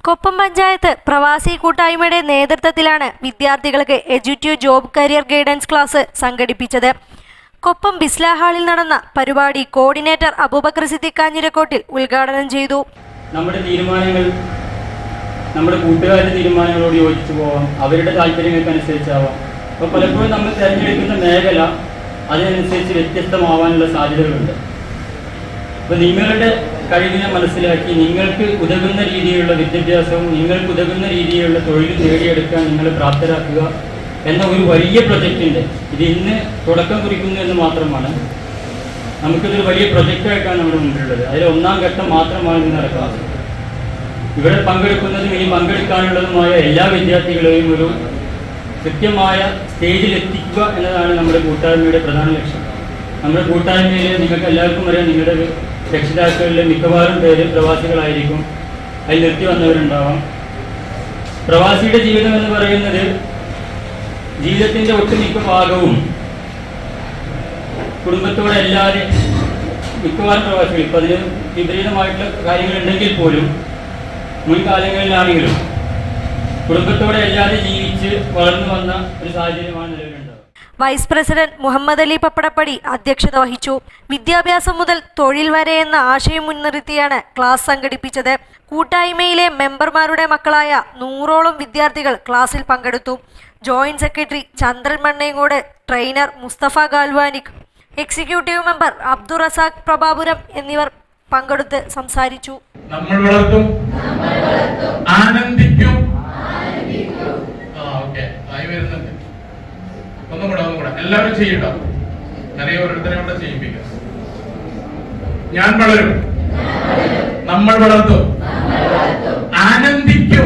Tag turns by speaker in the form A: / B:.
A: കൊപ്പം പഞ്ചായത്ത് പ്രവാസി കൂട്ടായ്മയുടെ നേതൃത്വത്തിലാണ് വിദ്യാർത്ഥികൾക്ക് എഡ്യൂട്യൂബ് ജോബ് കരിയർ ഗൈഡൻസ് ക്ലാസ് സംഘടിപ്പിച്ചത്. കൊപ്പം ബിസ്ല ഹാളിൽ നടന്ന പരിപാടി കോർഡിനേറ്റർ അബൂബക്കർ സിദ്ദീഖ് കാഞ്ഞിരക്കോട്ടിൽ ഉദ്ഘാടനം ചെയ്തു.
B: നമ്മുടെ തീരുമാനങ്ങൾ നമ്മുടെ കൂട്ടുകാരുടെ തീരുമാനങ്ങളോട് യോജിച്ചു പോവാം, അവരുടെ താല്പര്യങ്ങൾക്കനുസരിച്ചാവാം. അപ്പോൾ പലപ്പോഴും നമ്മൾ തിരഞ്ഞെടുക്കുന്ന മേഖല അതിനനുസരിച്ച് വ്യത്യസ്തമാവാനുള്ള സാധ്യതകളുണ്ട്. അപ്പോൾ നിങ്ങളുടെ കഴിവിനെ മനസ്സിലാക്കി നിങ്ങൾക്ക് ഉതകുന്ന രീതിയിലുള്ള വിദ്യാഭ്യാസവും നിങ്ങൾക്ക് ഉതകുന്ന രീതിയിലുള്ള തൊഴിലും നേടിയെടുക്കാൻ നിങ്ങളെ പ്രാപ്തരാക്കുക എന്ന ഒരു വലിയ പ്രൊജക്റ്റിൻ്റെ ഇത് ഇന്ന് തുടക്കം കുറിക്കുന്നു എന്ന് മാത്രമാണ്. നമുക്കിതൊരു വലിയ പ്രൊജക്റ്റായിട്ടാണ് നമ്മുടെ മുമ്പിലുള്ളത്. അതിൽ ഒന്നാം ഘട്ടം മാത്രമാണ് ഇന്ന് നടക്കുന്നത്. ഇവിടെ പങ്കെടുക്കുന്നതും ഇനി പങ്കെടുക്കാനുള്ളതുമായ എല്ലാ വിദ്യാർത്ഥികളെയും ഒരു കൃത്യമായ സ്റ്റേജിലെത്തിക്കുക എന്നതാണ് നമ്മുടെ കൂട്ടായ്മയുടെ പ്രധാന ലക്ഷ്യം. നമ്മുടെ കൂട്ടായ്മയിൽ നിങ്ങൾക്ക് എല്ലാവർക്കും അറിയാം, നിങ്ങളുടെ രക്ഷിതാക്കളിലെ മിക്കവാറും പേര് പ്രവാസികളായിരിക്കും, അതിൽ നിർത്തി വന്നവരുണ്ടാവാം. പ്രവാസിയുടെ ജീവിതം എന്ന് പറയുന്നത് ജീവിതത്തിൻ്റെ ഒട്ടുമിക്ക ഭാഗവും കുടുംബത്തോടെ അല്ലാതെ മിക്കവാറും പ്രവാസികൾ, ഇപ്പം അതിന് വിപരീതമായിട്ടുള്ള കാര്യങ്ങളുണ്ടെങ്കിൽ പോലും മുൻകാലങ്ങളിലാണെങ്കിലും കുടുംബത്തോടെ അല്ലാതെ ജീവിച്ച് വളർന്നു വന്ന ഒരു സാഹചര്യമാണ് നിലവിലുണ്ടാവുക.
A: വൈസ് പ്രസിഡന്റ് മുഹമ്മദ് അലി പപ്പടപ്പടി അധ്യക്ഷത വഹിച്ചു. വിദ്യാഭ്യാസം മുതൽ തൊഴിൽ വരെ എന്ന ആശയം മുൻനിർത്തിയാണ് ക്ലാസ് സംഘടിപ്പിച്ചത്. കൂട്ടായ്മയിലെ മെമ്പർമാരുടെ മക്കളായ 100ഓളം വിദ്യാർത്ഥികൾ ക്ലാസ്സിൽ പങ്കെടുത്തു. Joint secretary Chandran Mannenkode, trainer Mustafa ഗാൽവാനിക്, എക്സിക്യൂട്ടീവ് മെമ്പർ അബ്ദുൾ റസാഖ് പ്രഭാപുരം എന്നിവർ പങ്കെടുത്ത് സംസാരിച്ചു.
C: നമ്മൾ വളർത്തും, ആനന്ദിക്കും. ഒന്നുകൂടെ എല്ലാവരും ചെയ്യട്ടോ, നിറയെ ഓരോരുത്തരെ കൊണ്ട് ചെയ്യിപ്പിക്കുക. ഞാൻ വളരും, നമ്മൾ വളർത്തും, ആനന്ദിക്കും.